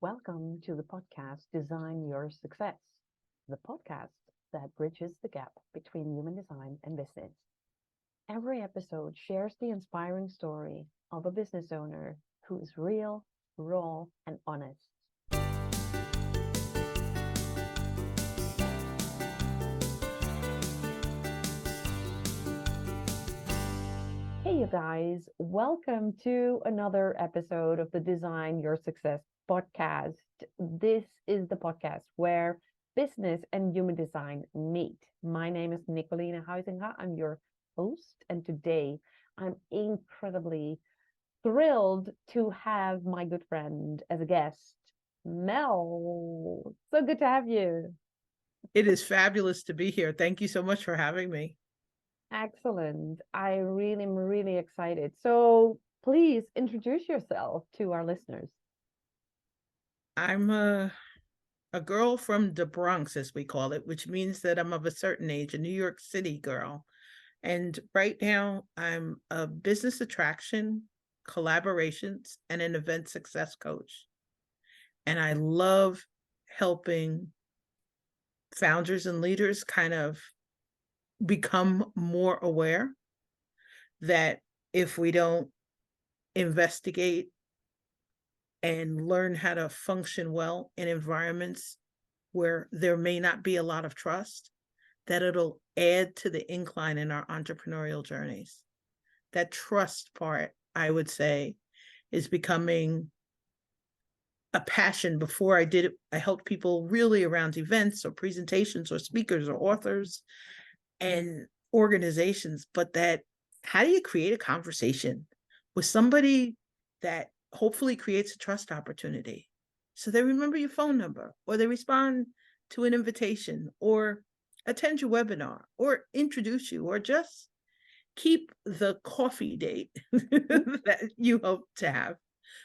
Welcome to the podcast Design Your Success, the podcast that bridges the gap between human design and business. Every episode shares the inspiring story of a business owner who is real, raw, and honest. Hey, you guys, welcome to another episode of the Design Your Success podcast. This is the podcast where business and human design meet. My name is Nicoline Huizinga. I'm your host, and today I'm incredibly thrilled to have my good friend as a guest, Mel. So good to have you. It is fabulous to be here. Thank you so much for having me. Excellent. I really am really excited. So please introduce yourself to our listeners. I'm a girl from the Bronx, as we call it, which means that I'm of a certain age, a New York City girl. And right now, I'm a business attraction, collaborations, and an event success coach. And I love helping founders and leaders kind of become more aware that if we don't investigate and learn how to function well in environments where there may not be a lot of trust, that it'll add to the incline in our entrepreneurial journeys. That trust part, I would say, is becoming a passion. Before I did it, I helped people really around events or presentations or speakers or authors and organizations, but that how do you create a conversation with somebody that hopefully creates a trust opportunity so they remember your phone number or they respond to an invitation or attend your webinar or introduce you or just keep the coffee date that you hope to have.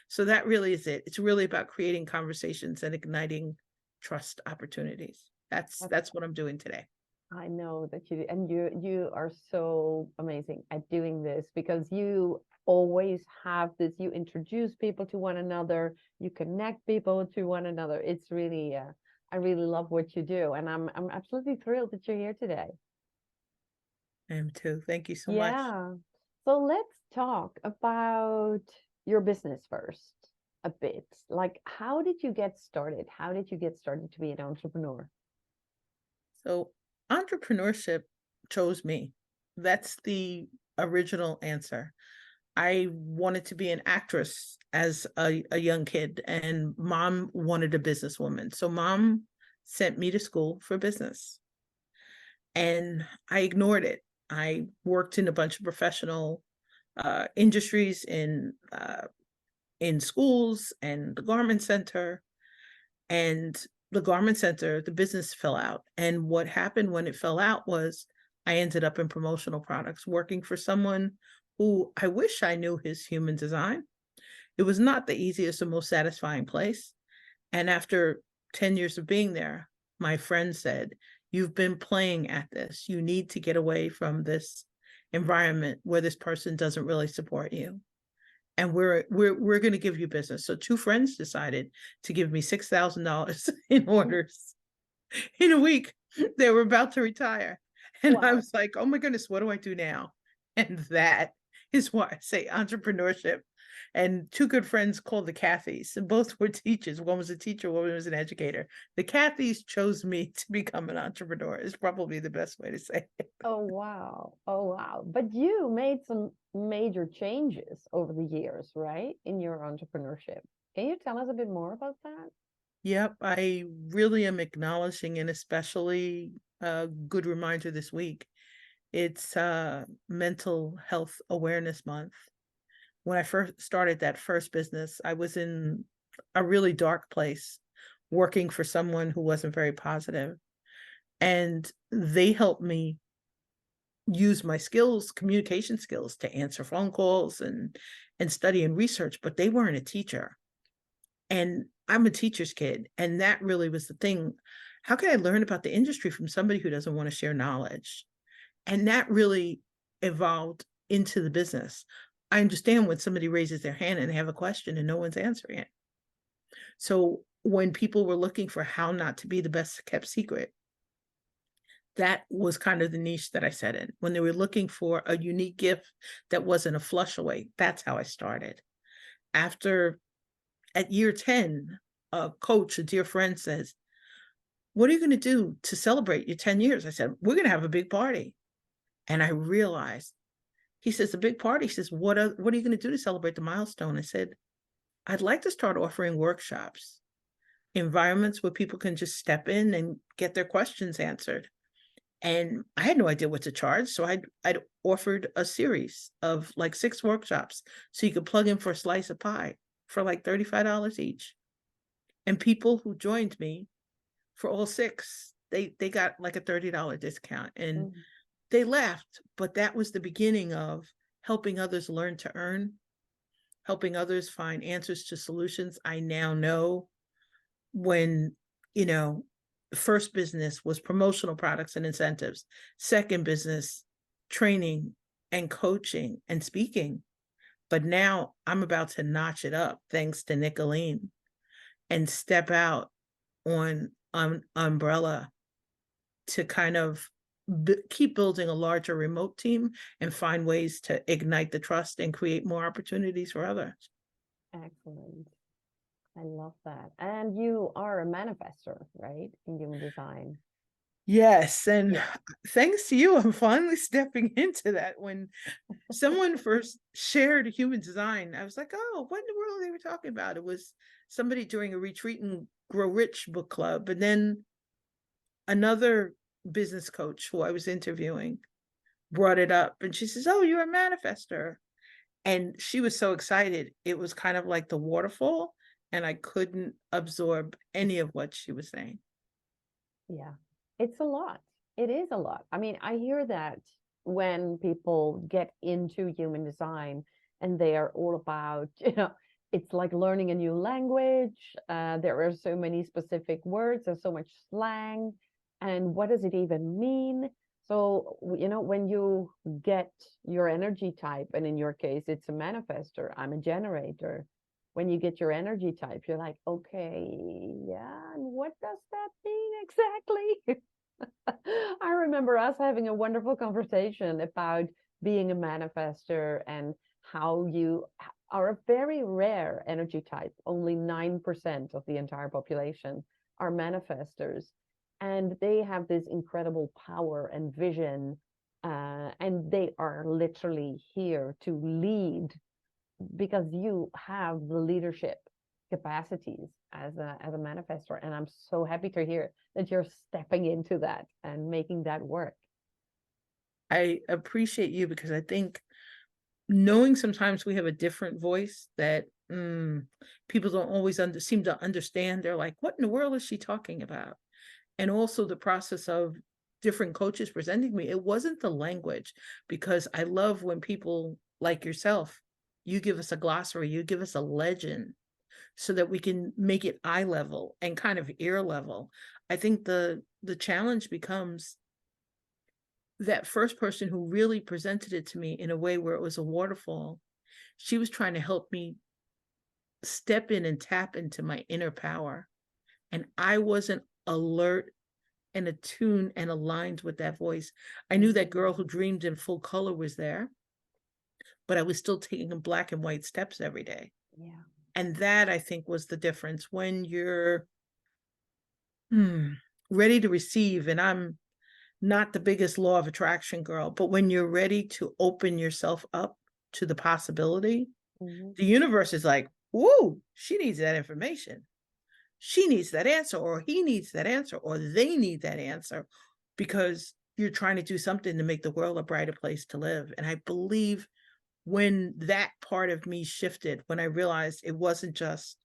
So that really is it. It's really about creating conversations and igniting trust opportunities. That's what I'm doing today. I know that you and you are so amazing at doing this because you always have this. You introduce people to one another, you connect people to one another. It's really, I really love what you do, and I'm absolutely thrilled that you're here today. I am too. Thank you so much. Yeah. So let's talk about your business first a bit. Like, how did you get started? How did you get started to be an entrepreneur? So entrepreneurship chose me. That's the original answer. I wanted to be an actress as a young kid, and mom wanted a businesswoman. So mom sent me to school for business, and I ignored it. I worked in a bunch of professional industries in schools and the garment center, and the garment center, the business fell out. And what happened when it fell out was I ended up in promotional products working for someone who I wish I knew his human design. It was not the easiest or most satisfying place. And after 10 years of being there, my friend said, "You've been playing at this. You need to get away from this environment where this person doesn't really support you. And we're going to give you business." So two friends decided to give me $6,000 in orders in a week. They were about to retire. And I Wow. was like, oh my goodness, what do I do now? And that is why I say entrepreneurship. And two good friends called the Cathys, and both were teachers. One was a teacher, one was an educator. The Cathys chose me to become an entrepreneur, is probably the best way to say it. Oh, wow. Oh, wow. But you made some major changes over the years, right? In your entrepreneurship. Can you tell us a bit more about that? Yep, I really am acknowledging, and especially a good reminder this week. It's Mental Health Awareness Month. When I first started that first business, I was in a really dark place working for someone who wasn't very positive. And they helped me use my skills, communication skills, to answer phone calls and study and research, but they weren't a teacher. And I'm a teacher's kid. And that really was the thing. How can I learn about the industry from somebody who doesn't want to share knowledge? And that really evolved into the business. I understand when somebody raises their hand and they have a question and no one's answering it. So when people were looking for how not to be the best kept secret, that was kind of the niche that I set in. When they were looking for a unique gift that wasn't a flush away, that's how I started. After, at year 10, a coach, a dear friend says, "What are you going to do to celebrate your 10 years?" I said, "We're going to have a big party." And I realized, he says, "A big party?" He says, what are you going to do to celebrate the milestone?" I said, "I'd like to start offering workshops, environments where people can just step in and get their questions answered." And I had no idea what to charge. So I'd offered a series of like 6 workshops. So you could plug in for a slice of pie for like $35 each. And people who joined me for all 6, they got like a $30 discount, and Mm. they left. But that was the beginning of helping others learn to earn, helping others find answers to solutions. I now know when, you know, the first business was promotional products and incentives, second business, training and coaching and speaking. But now I'm about to notch it up thanks to Nicoline, and step out on umbrella to kind of keep building a larger remote team and find ways to ignite the trust and create more opportunities for others. Excellent. I love that. And you are a manifestor, right? In human design. Yes, and Yeah. thanks to you, I'm finally stepping into that. When someone first shared human design, I was like, "Oh, what in the world they were talking about?" It was somebody during a retreat and Grow Rich book club, and then another business coach who I was interviewing brought it up, and she says, "Oh, you're a manifestor." And she was so excited. It was kind of like the waterfall, and I couldn't absorb any of what she was saying. Yeah. It's a lot. It is a lot. I mean, I hear that when people get into human design and they are all about, it's like learning a new language. There are so many specific words, there's so much slang. And what does it even mean? So, when you get your energy type, and in your case, it's a manifester, I'm a generator. When you get your energy type, you're like, okay, yeah, and what does that mean exactly? I remember us having a wonderful conversation about being a manifester and how you are a very rare energy type. Only 9% of the entire population are manifestors. And they have this incredible power and vision. And they are literally here to lead because you have the leadership capacities as a manifestor, and I'm so happy to hear that you're stepping into that and making that work. I appreciate you, because I think knowing sometimes we have a different voice that people don't always seem to understand. They're like, "What in the world is she talking about?" And also the process of different coaches presenting me, it wasn't the language, because I love when people like yourself, you give us a glossary, you give us a legend so that we can make it eye level and kind of ear level. I think the challenge becomes that first person who really presented it to me in a way where it was a waterfall. She was trying to help me step in and tap into my inner power. And I wasn't alert and attuned and aligned with that voice. I knew that girl who dreamed in full color was there, but I was still taking black and white steps every day. Yeah. And that, I think, was the difference. When you're ready to receive, and I'm not the biggest law of attraction girl, but when you're ready to open yourself up to the possibility, Mm-hmm. the universe is like, "Whoa, she needs that information. She needs that answer," or he needs that answer, or they need that answer, because you're trying to do something to make the world a brighter place to live. And I believe when that part of me shifted, when I realized it wasn't just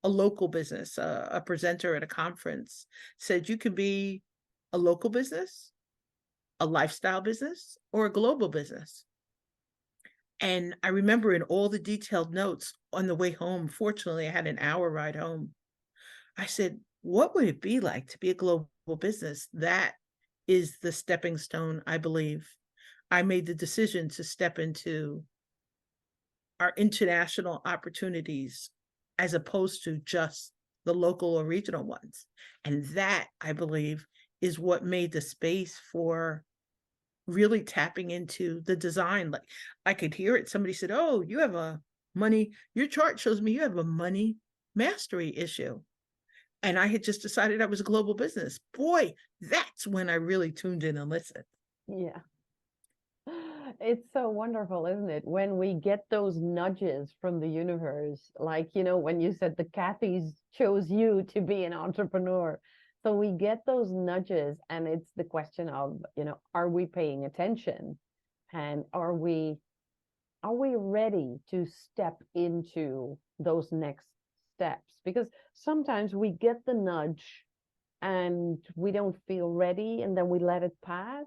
a local business, a presenter at a conference said you could be a local business, a lifestyle business, or a global business. And I remember in all the detailed notes on the way home, fortunately, I had an hour ride home. I said, what would it be like to be a global business? That is the stepping stone, I believe. I made the decision to step into our international opportunities as opposed to just the local or regional ones. And that, I believe, is what made the space for really tapping into the design. Like, I could hear it. Somebody said, "Oh, you have a money, your chart shows me you have a money mastery issue." And I had just decided I was a global business. Boy, that's when I really tuned in and listened. Yeah. It's so wonderful, isn't it? When we get those nudges from the universe, like, when you said the Cathys chose you to be an entrepreneur. So we get those nudges, and it's the question of, are we paying attention? And are we ready to step into those next steps? Because sometimes we get the nudge and we don't feel ready, and then we let it pass,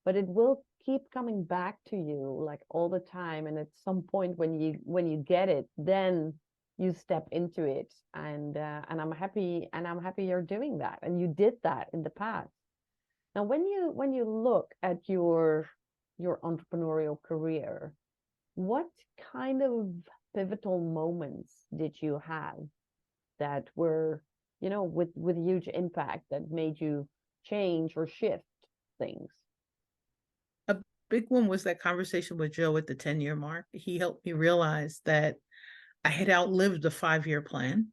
but it will keep coming back to you like all the time. And at some point when you get it, then you step into it. And I'm happy you're doing that, and you did that in the past. Now when you look at your entrepreneurial career, what kind of pivotal moments did you have that were, with huge impact, that made you change or shift things? A big one was that conversation with Joe at the 10-year mark. He helped me realize that I had outlived the 5-year plan.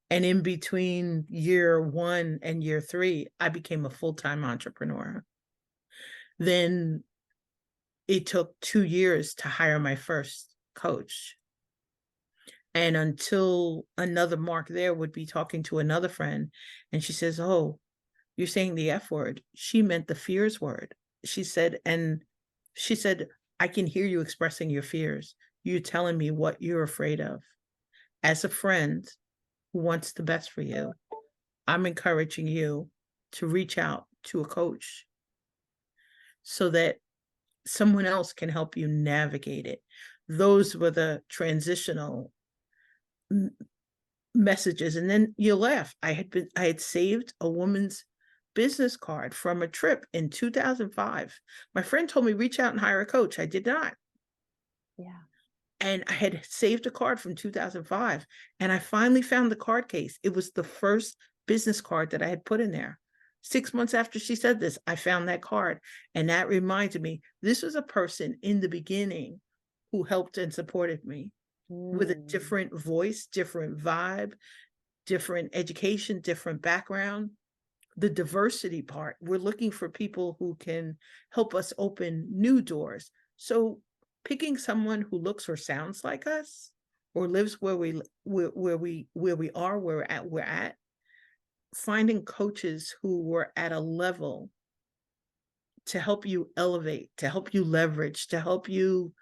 And in between year 1 and year 3, I became a full-time entrepreneur. Then it took 2 years to hire my first coach. And until another mark there would be talking to another friend, and she says, "Oh, you're saying the F word." She meant the fears word. She said, "I can hear you expressing your fears. You're telling me what you're afraid of. As a friend who wants the best for you, I'm encouraging you to reach out to a coach so that someone else can help you navigate it." Those were the transitional messages. And then you laugh. I had saved a woman's business card from a trip in 2005. My friend told me, reach out and hire a coach. I did not. Yeah. And I had saved a card from 2005. And I finally found the card case. It was the first business card that I had put in there. 6 months after she said this, I found that card. And that reminded me, this was a person in the beginning who helped and supported me with a different voice, different vibe, different education, different background. The diversity part, we're looking for people who can help us open new doors. So picking someone who looks or sounds like us, or lives where we're at, finding coaches who were at a level to help you elevate, to help you leverage, to help you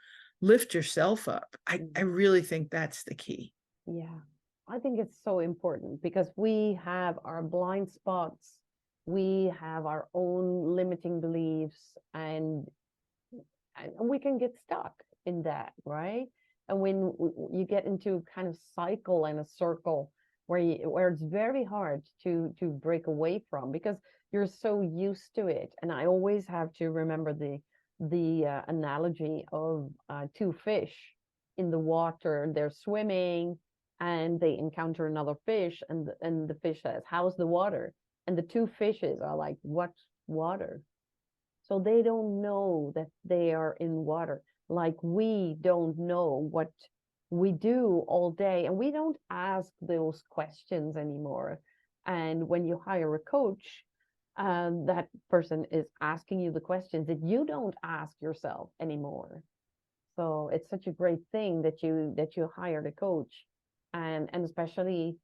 lift yourself up. I really think that's the key. Yeah, I think it's so important because we have our blind spots, we have our own limiting beliefs, and we can get stuck in that, right? And when you get into kind of cycle and a circle where it's very hard to break away from, because you're so used to it. And I always have to remember the analogy of two fish in the water. They're swimming and they encounter another fish, and the fish says, "How's the water?" And the two fishes are like, "What's water?" So they don't know that they are in water. Like we don't know what we do all day, and we don't ask those questions anymore. And when you hire a coach, that person is asking you the questions that you don't ask yourself anymore. So it's such a great thing that you hired a coach, and especially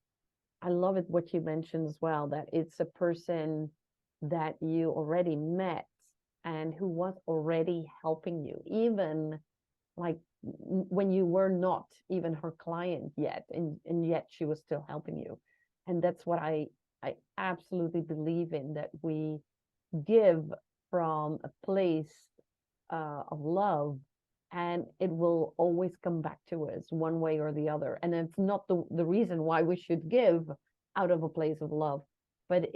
I love it what you mentioned as well, that it's a person that you already met and who was already helping you, even like when you were not even her client yet, and yet she was still helping you. And that's what I absolutely believe in, that we give from a place of love, and it will always come back to us one way or the other. And it's not the reason why we should give out of a place of love, but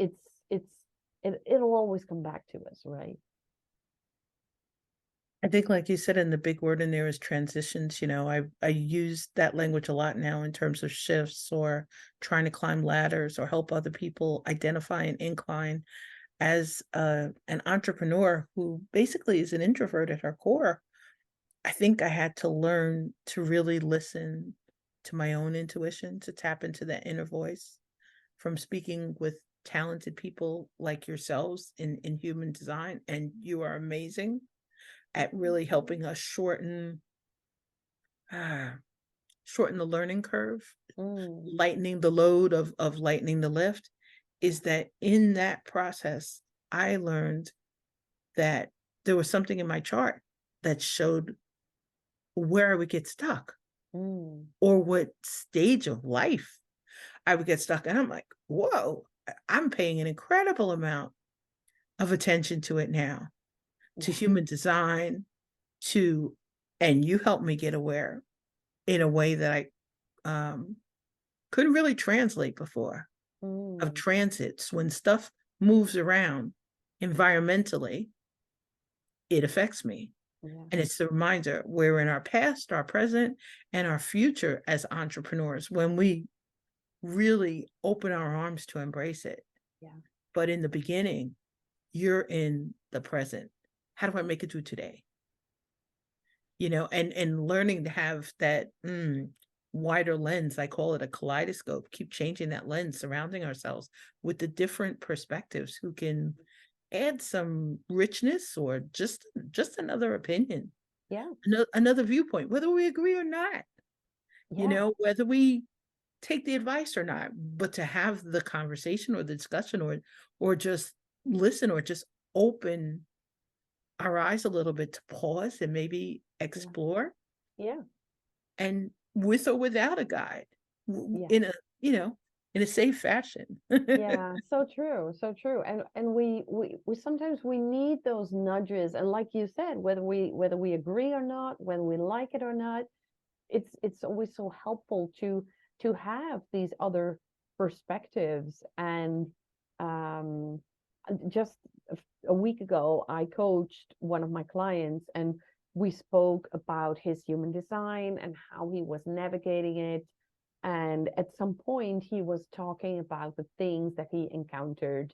it'll always come back to us, right? I think, like you said, and the big word in there is transitions. I use that language a lot now in terms of shifts or trying to climb ladders or help other people identify an incline. As an entrepreneur who basically is an introvert at her core, I think I had to learn to really listen to my own intuition, to tap into that inner voice from speaking with talented people like yourselves in human design. And you are amazing at really helping us ah, shorten the learning curve, Mm, lightening the load of lightening the lift. Is that in that process, I learned that there was something in my chart that showed where I would get stuck mm, or what stage of life I would get stuck. And I'm like, whoa, I'm paying an incredible amount of attention to it now, to yeah. human design, to, and you helped me get aware in a way that I couldn't really translate before, of Mm, transits. When stuff moves around environmentally, it affects me. yeah. And it's the reminder we're in our past, our present, and our future as entrepreneurs when we really open our arms to embrace it. Yeah. But in the beginning, you're in the present. How do I make it through today? And learning to have that wider lens. I call it a kaleidoscope. Keep changing that lens, surrounding ourselves with the different perspectives who can add some richness or just another opinion, Yeah. another viewpoint, whether we agree or not, Yeah. whether we take the advice or not, but to have the conversation or the discussion, or just listen, or just open our eyes a little bit, to pause and maybe Yeah. explore, Yeah. and with or without a guide, Yeah. in a in a safe fashion. Yeah, so true, so true. And we sometimes we need those nudges. And like you said, whether we agree or not, whether we like it or not, it's always so helpful to have these other perspectives. And um just a week ago, I coached one of my clients, and we spoke about his human design and how he was navigating it. And at some point, he was talking about the things that he encountered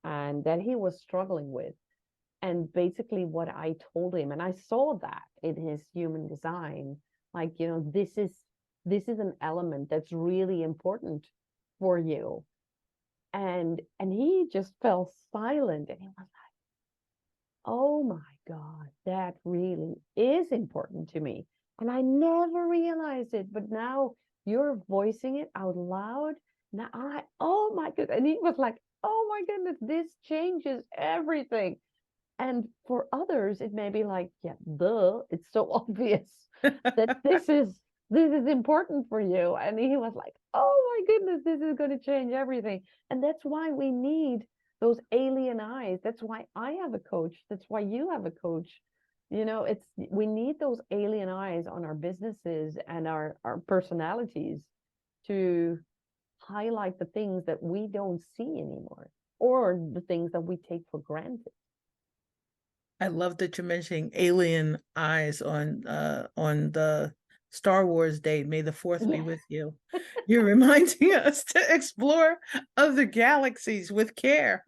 and that he was struggling with. And basically, what I told him, and I saw that in his human design, like, this is an element that's really important for you. And he just fell silent, and he was like, oh my God, that really is important to me. And I never realized it, but now you're voicing it out loud. Now oh my goodness. And he was like, oh my goodness, this changes everything. And for others, it may be like, yeah, duh, it's so obvious that this is important for you. And he was like, oh my goodness, this is going to change everything. And that's why we need those alien eyes. That's why I have a coach. That's why you have a coach. It's we need those alien eyes on our businesses and our personalities to highlight the things that we don't see anymore, or the things that we take for granted. I love that you're mentioning alien eyes on the Star Wars Day. May the fourth be Yeah. with you. You're reminding us to explore other galaxies with care,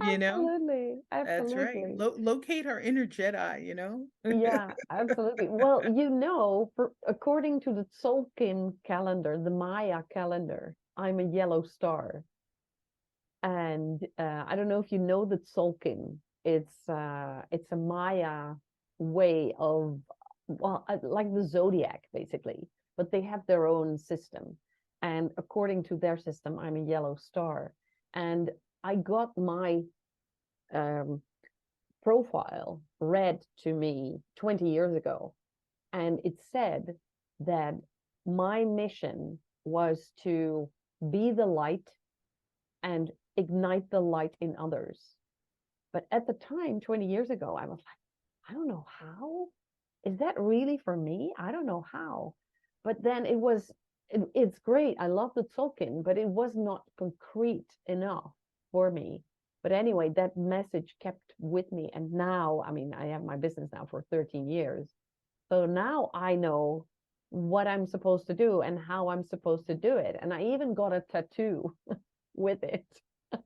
you know? Absolutely, That's right. absolutely. Locate our inner Jedi. Yeah, absolutely. Well, according to the Tzolk'in calendar, the Maya calendar, I'm a yellow star. And I don't know if you know the Tzolk'in. It's a Maya way of, well, like the zodiac basically, but they have their own system. And according to their system, I'm a yellow star. And I got my um, profile read to me 20 years ago. And it said that my mission was to be the light and ignite the light in others. But at the time, 20 years ago, I was like, I don't know how. Is that really for me? I don't know how. But then it's great. I love the Tolkien, but it was not concrete enough for me. But anyway, that message kept with me. And now, I mean, I have my business now for 13 years. So now I know what I'm supposed to do and how I'm supposed to do it. And I even got a tattoo with it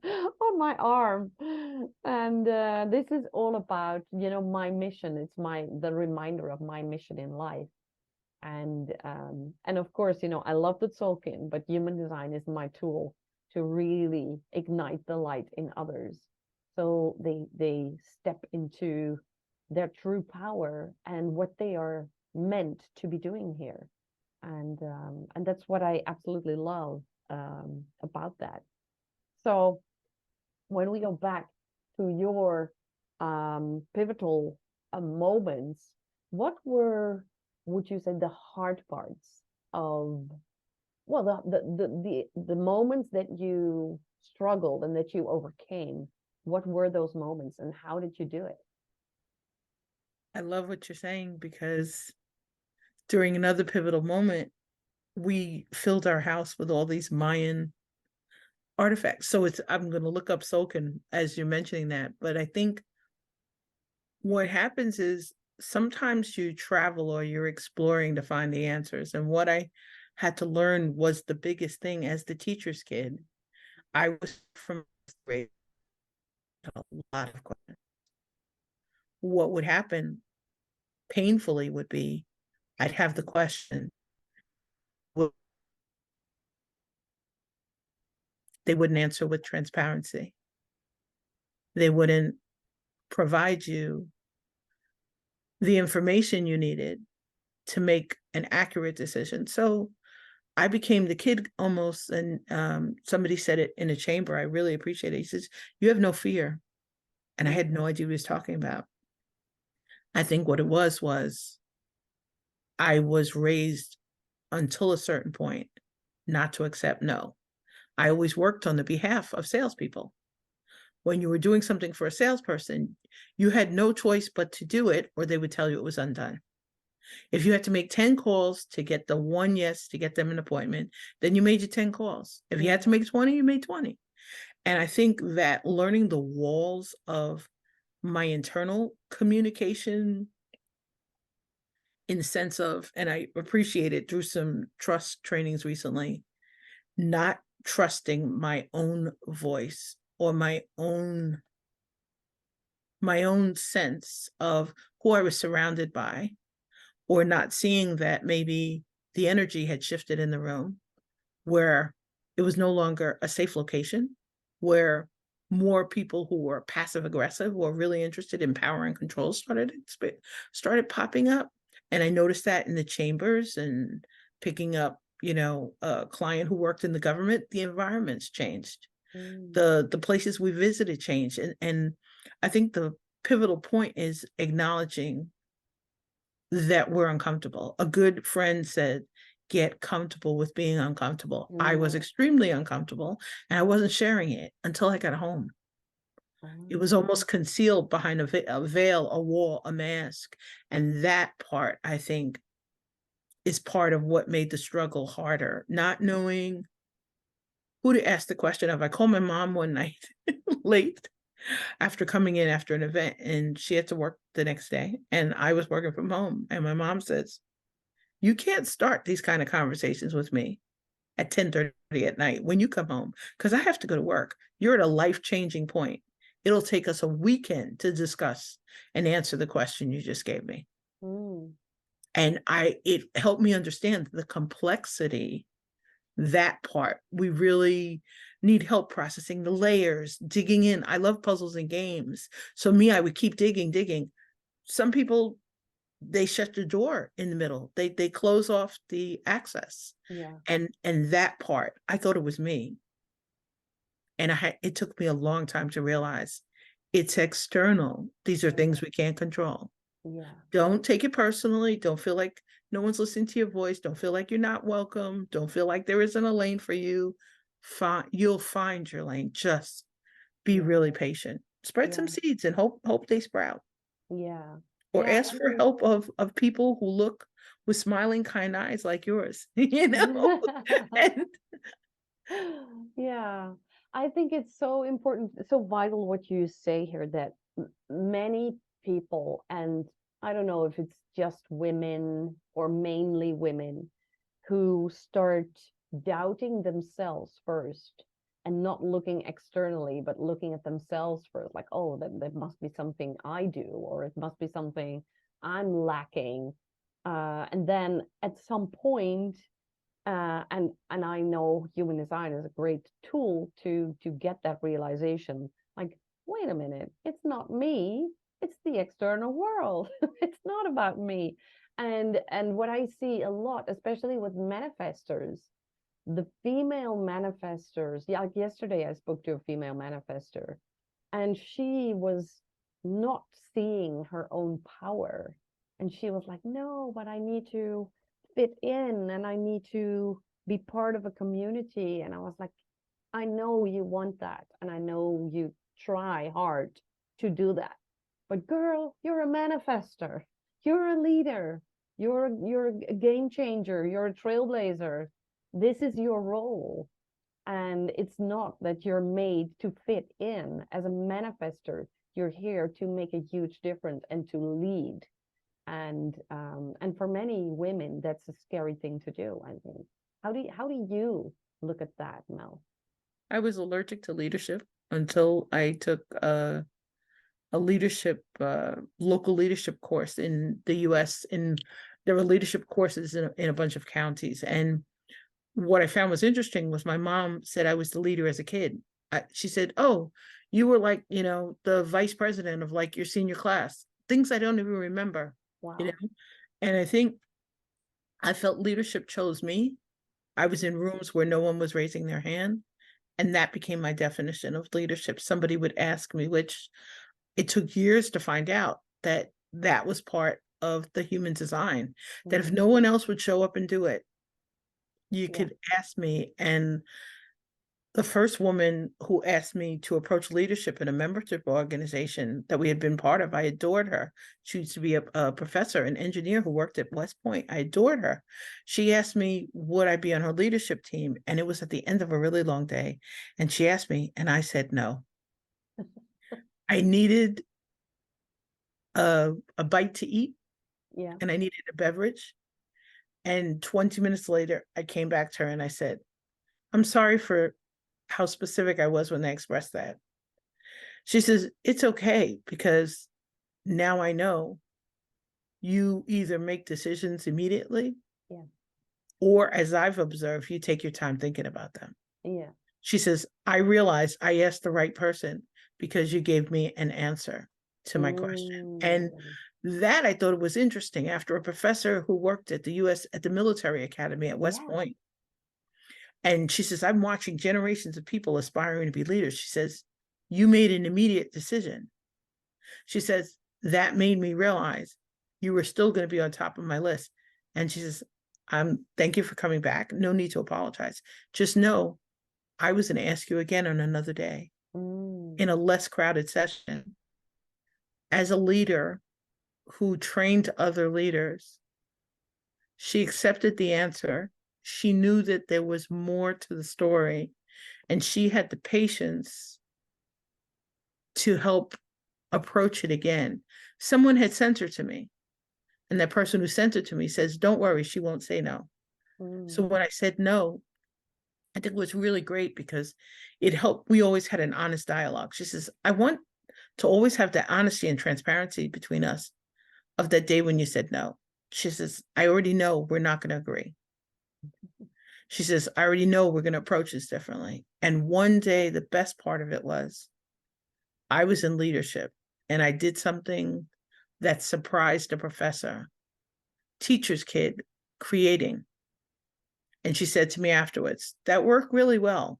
on my arm. And this is all about, my mission. It's the reminder of my mission in life. And of course, I love the Tolkien, but human design is my tool to really ignite the light in others, so they step into their true power and what they are meant to be doing here. And that's what I absolutely love about that. So when we go back to your pivotal moments, what were, would you say, the hard parts of, well, the moments that you struggled and that you overcame? What were those moments and how did you do it? I love what you're saying, because during another pivotal moment, we filled our house with all these Mayan artifacts. So I'm going to look up Sulkin as you're mentioning that. But I think what happens is sometimes you travel or you're exploring to find the answers. And what I had to learn was the biggest thing as the teacher's kid. I was from grade, a lot of questions. What would happen painfully would be I'd have the question. They wouldn't answer with transparency. They wouldn't provide you the information you needed to make an accurate decision. So I became the kid almost, and somebody said it in a chamber. I really appreciate it. He says, "You have no fear." And I had no idea what he was talking about. I think what it was I was raised until a certain point not to accept no. I always worked on the behalf of salespeople. When you were doing something for a salesperson, you had no choice but to do it, or they would tell you it was undone. If you had to make 10 calls to get the one yes to get them an appointment, then you made your 10 calls. If you had to make 20, you made 20. And I think that learning the walls of my internal communication, in the sense of, and I appreciate it through some trust trainings recently, not trusting my own voice or my own sense of who I was surrounded by, or not seeing that maybe the energy had shifted in the room, where it was no longer a safe location, where more people who were passive aggressive or really interested in power and control started popping up. And I noticed that in the chambers and picking up, a client who worked in the government, the environments changed. The places we visited changed. And I think the pivotal point is acknowledging that we're uncomfortable. A good friend said, get comfortable with being uncomfortable. I was extremely uncomfortable, and I wasn't sharing it until I got home. It was almost concealed behind a veil, a wall, a mask. And that part, I think, is part of what made the struggle harder. Not knowing who to ask the question of. I called my mom one night late after coming in after an event, and she had to work the next day, and I was working from home. And my mom says, "You can't start these kind of conversations with me at 10:30 at night when you come home, because I have to go to work. You're at a life-changing point. It'll take us a weekend to discuss and answer the question you just gave me." And it helped me understand the complexity, that part. We really need help processing the layers, digging in. I love puzzles and games. So I would keep digging. Some people, they shut the door in the middle. They close off the access. Yeah. And that part, I thought it was me. And it took me a long time to realize it's external. These are things we can't control. Yeah. Don't take it personally. Don't feel like no one's listening to your voice. Don't feel like you're not welcome. Don't feel like there isn't a lane for you. You'll find your lane. Just be really patient. Spread some seeds and hope they sprout. Yeah. Or ask for help of people who look with smiling, kind eyes like yours. And Yeah. I think it's so important, so vital what you say here that many people, and I don't know if it's just women or mainly women, who start doubting themselves first and not looking externally, but looking at themselves first, like, oh, that must be something I do, or it must be something I'm lacking. And then at some point, and I know human design is a great tool to get that realization. Like, wait a minute, it's not me, it's the external world. It's not about me. And what I see a lot, especially with manifestors, the female manifestors. Yeah, like yesterday I spoke to a female manifestor, and she was not seeing her own power, and she was like, no, but I need to fit in and I need to be part of a community. And I was like, I know you want that, and I know you try hard to do that, but girl, you're a manifester, you're a leader, you're a game changer, you're a trailblazer. This is your role, and it's not that you're made to fit in. As a manifester, you're here to make a huge difference and to lead. And for many women, that's a scary thing to do, I think. How do you look at that, Mel? I was allergic to leadership until I took a leadership local leadership course in the US. And there were leadership courses in a bunch of counties. And what I found was interesting was my mom said I was the leader as a kid. She said, oh, you were like, the vice president of like your senior class, things I don't even remember, you Wow. know? And I think I felt leadership chose me. I was in rooms where no one was raising their hand. And that became my definition of leadership. Somebody would ask me, which it took years to find out that that was part of the human design, that if Mm, no one else would show up and do it, you yeah. could ask me. And the first woman who asked me to approach leadership in a membership organization that we had been part of, I adored her. She used to be a professor, an engineer who worked at West Point. I adored her. She asked me, would I be on her leadership team? And it was at the end of a really long day. And she asked me, and I said no. I needed a bite to eat, Yeah. and I needed a beverage. And 20 minutes later, I came back to her and I said, I'm sorry for how specific I was when I expressed that. She says, it's okay, because now I know you either make decisions immediately, Yeah. or as I've observed, you take your time thinking about them. Yeah. She says, I realized I asked the right person because you gave me an answer to my question. And Mm, that I thought it was interesting, after a professor who worked at the US at the military academy at West yeah. Point. And she says, I'm watching generations of people aspiring to be leaders. She says, you made an immediate decision. She says, that made me realize you were still going to be on top of my list. And she says, thank you for coming back. No need to apologize. Just know I was going to ask you again on another day Mm, in a less crowded session. As a leader who trained other leaders, she accepted the answer. She knew that there was more to the story, and she had the patience to help approach it again. Someone had sent her to me, and that person who sent it to me says, don't worry, she won't say no. So mm, when I said no, I think it was really great because it helped. We always had an honest dialogue. She says, I want to always have that honesty and transparency between us of that day when you said no. She says, I already know we're not going to agree. She says, I already know we're going to approach this differently. And one day, the best part of it was I was in leadership and I did something that surprised a professor, teacher's kid, creating. And she said to me afterwards, that worked really well,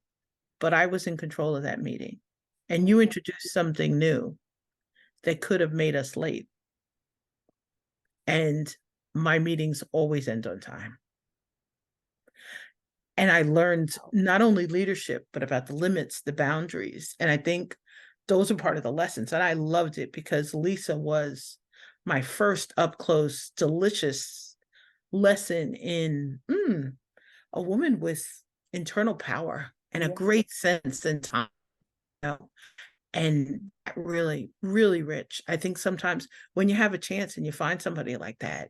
but I was in control of that meeting. And you mm. introduced something new that could have made us late. And my meetings always end on time. And I learned Wow. not only leadership, but about the limits, the boundaries. And I think those are part of the lessons. And I loved it because Lisa was my first up close, delicious lesson in a woman with internal power and a Yeah, great sense in time. You know? And really, really rich. I think sometimes when you have a chance and you find somebody like that,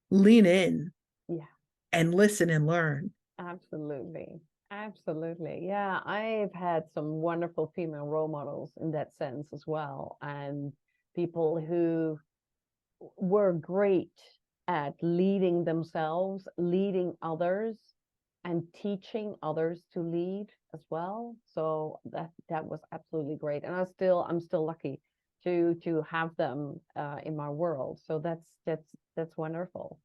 lean in yeah, and listen and learn. absolutely. Absolutely. Yeah, I've had some wonderful female role models in that sense as well. And people who were great at leading themselves, leading others, and teaching others to lead as well. So that was absolutely great, and I'm still lucky to have them in my world. So that's wonderful.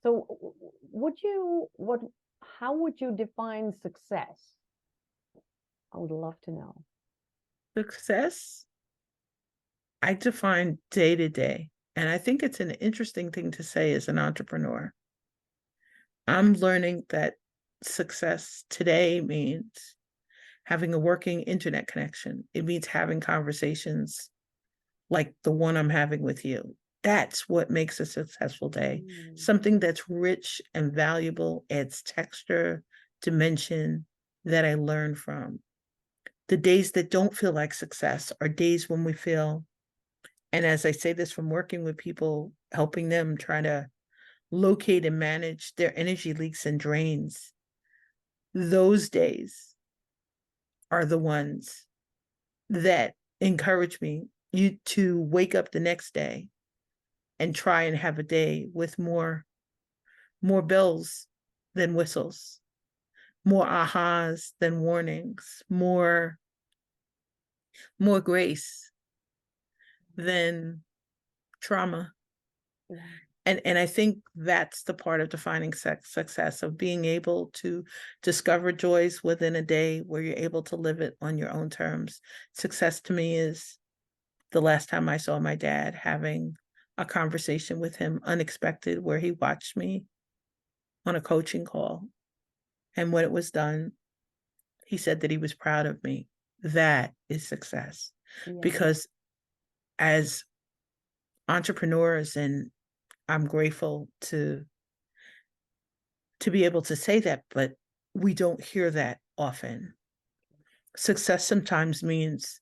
So would you what how would you define success? I would love to know. Success, I define day to day. And I think it's an interesting thing to say as an entrepreneur. I'm learning that success today means having a working internet connection. It means having conversations like the one I'm having with you. That's what makes a successful day. Mm, Something that's rich and valuable, adds texture, dimension that I learn from. The days that don't feel like success are days when we feel, and as I say this from working with people, helping them try to locate and manage their energy leaks and drains, those days are the ones that encourage me you to wake up the next day and try and have a day with more bells than whistles, more ahas than warnings, more grace than trauma. yeah. And I think that's the part of defining success, of being able to discover joys within a day where you're able to live it on your own terms. Success to me is the last time I saw my dad, having a conversation with him unexpected where he watched me on a coaching call. And when it was done, he said that he was proud of me. That is success. Yeah. Because as entrepreneurs, and I'm grateful to be able to say that, but we don't hear that often. Success sometimes means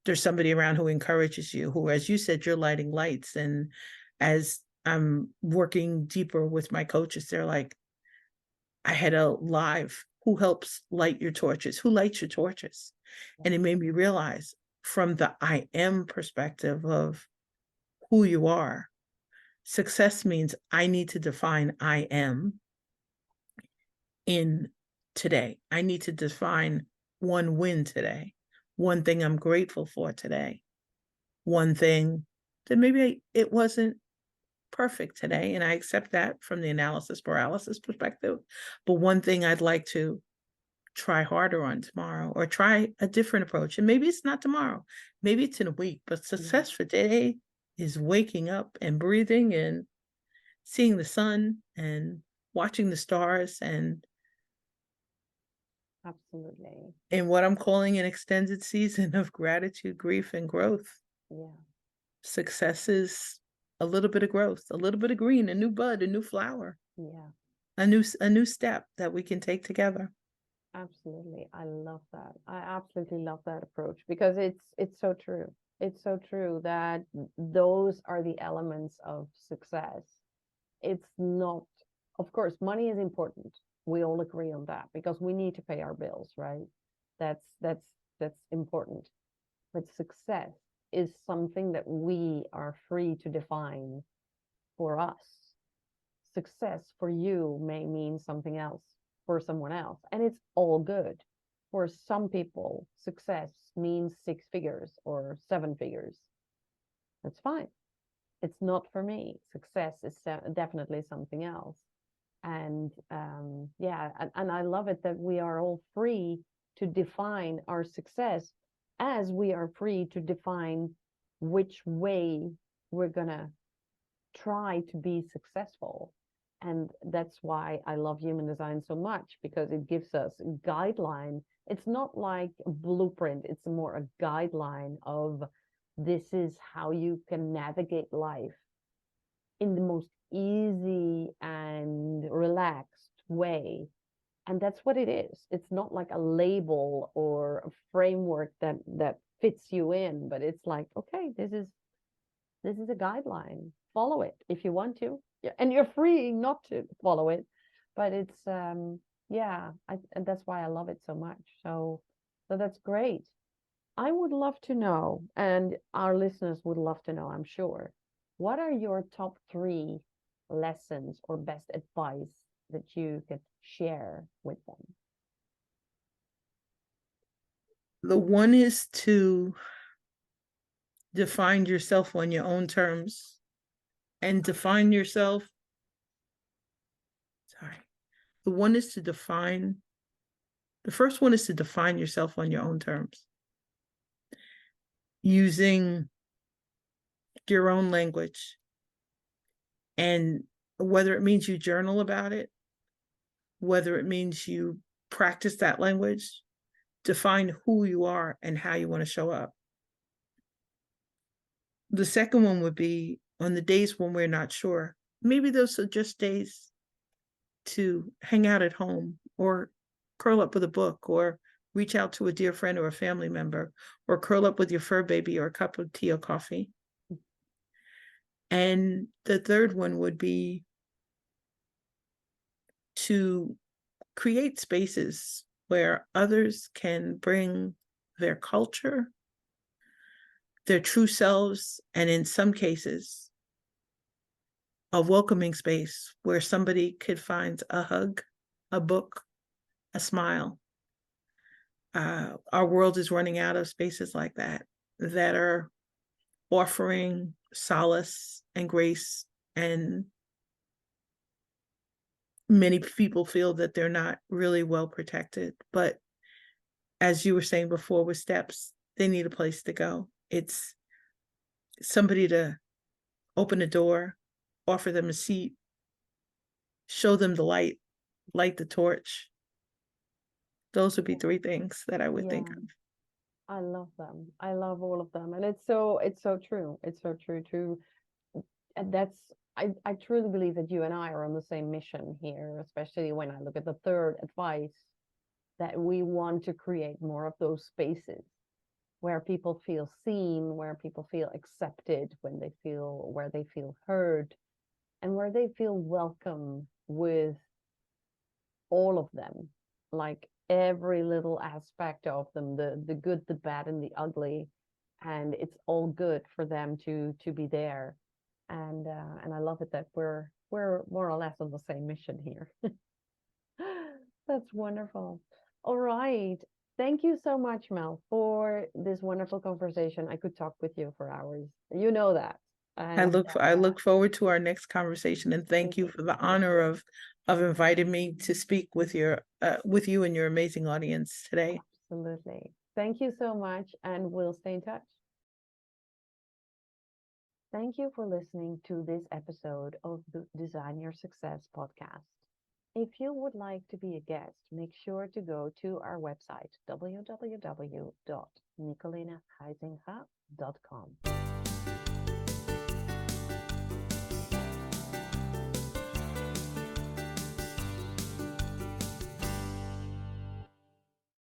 there's somebody around who encourages you, who, as you said, you're lighting lights. And as I'm working deeper with my coaches, they're like, I had a live, who helps light your torches? Who lights your torches? And it made me realize from the I am perspective of who you are, success means I need to define I am in today. I need to define one win today, one thing I'm grateful for today, one thing that maybe it wasn't perfect today. And I accept that from the analysis paralysis perspective. But one thing I'd like to try harder on tomorrow, or try a different approach. And maybe it's not tomorrow, maybe it's in a week, but Yeah. success for today is waking up and breathing and seeing the sun and watching the stars, and Absolutely. in what I'm calling an extended season of gratitude, grief, and growth. Yeah. Success is a little bit of growth, a little bit of green, a new bud, a new flower, Yeah. a new step that we can take together. Absolutely. I love that. I absolutely love that approach because it's so true. It's so true that those are the elements of success. It's not, of course, money is important. We all agree on that because we need to pay our bills, right? That's important. But success is something that we are free to define for us. Success for you may mean something else for someone else, and it's all good. For some people, success means six figures or seven figures. That's fine. It's not for me. Success is definitely something else. And yeah, and I love it that we are all free to define our success as we are free to define which way we're gonna try to be successful. And that's why I love human design so much because it gives us a guideline. It's not like a blueprint, it's more a guideline of this is how you can navigate life in the most easy and relaxed way And that's what it is. It's not like a label or a framework that fits you in, but it's like, okay, this is a guideline. Follow it if you want to. Yeah, and you're free not to follow it. But it's yeah, and that's why I love it so much. So that's great. I would love to know, and our listeners would love to know, I'm sure, what are your top three lessons or best advice that you could share with them? The one is to define yourself on your own terms and define yourself. Sorry. The one is to define, the first one is to define yourself on your own terms using your own language. And whether it means you journal about it, whether it means you practice that language, define who you are and how you want to show up. The second one would be on the days when we're not sure. Maybe those are just days to hang out at home or curl up with a book or reach out to a dear friend or a family member or curl up with your fur baby or a cup of tea or coffee. And the third one would be to create spaces where others can bring their culture, their true selves, and in some cases, a welcoming space where somebody could find a hug, a book, a smile. Our world is running out of spaces like that, that are offering solace and grace, and many people feel that they're not really well protected. But as you were saying before with steps, they need a place to go. It's somebody to open a door, offer them a seat, show them the light, light the torch. Those would be three things that I would think Yeah, of. I love them. I love all of them. And it's so true. It's so true too. And I truly believe that you and I are on the same mission here, especially when I look at the third advice, that we want to create more of those spaces where people feel seen, where people feel accepted, where they feel heard, and where they feel welcome with all of them, like every little aspect of them, the good, the bad, and the ugly, and it's all good for them to be there. And I love it that we're more or less on the same mission here. That's wonderful. All right. Thank you so much, Mel, for this wonderful conversation. I could talk with you for hours. You know that. And I look forward to our next conversation, and thank thank you you. for the honor of inviting me to speak with with you and your amazing audience today. Absolutely. Thank you so much, and we'll stay in touch. Thank you for listening to this episode of the Design Your Success podcast. If you would like to be a guest, make sure to go to our website, www.nicolinhuizinga.com.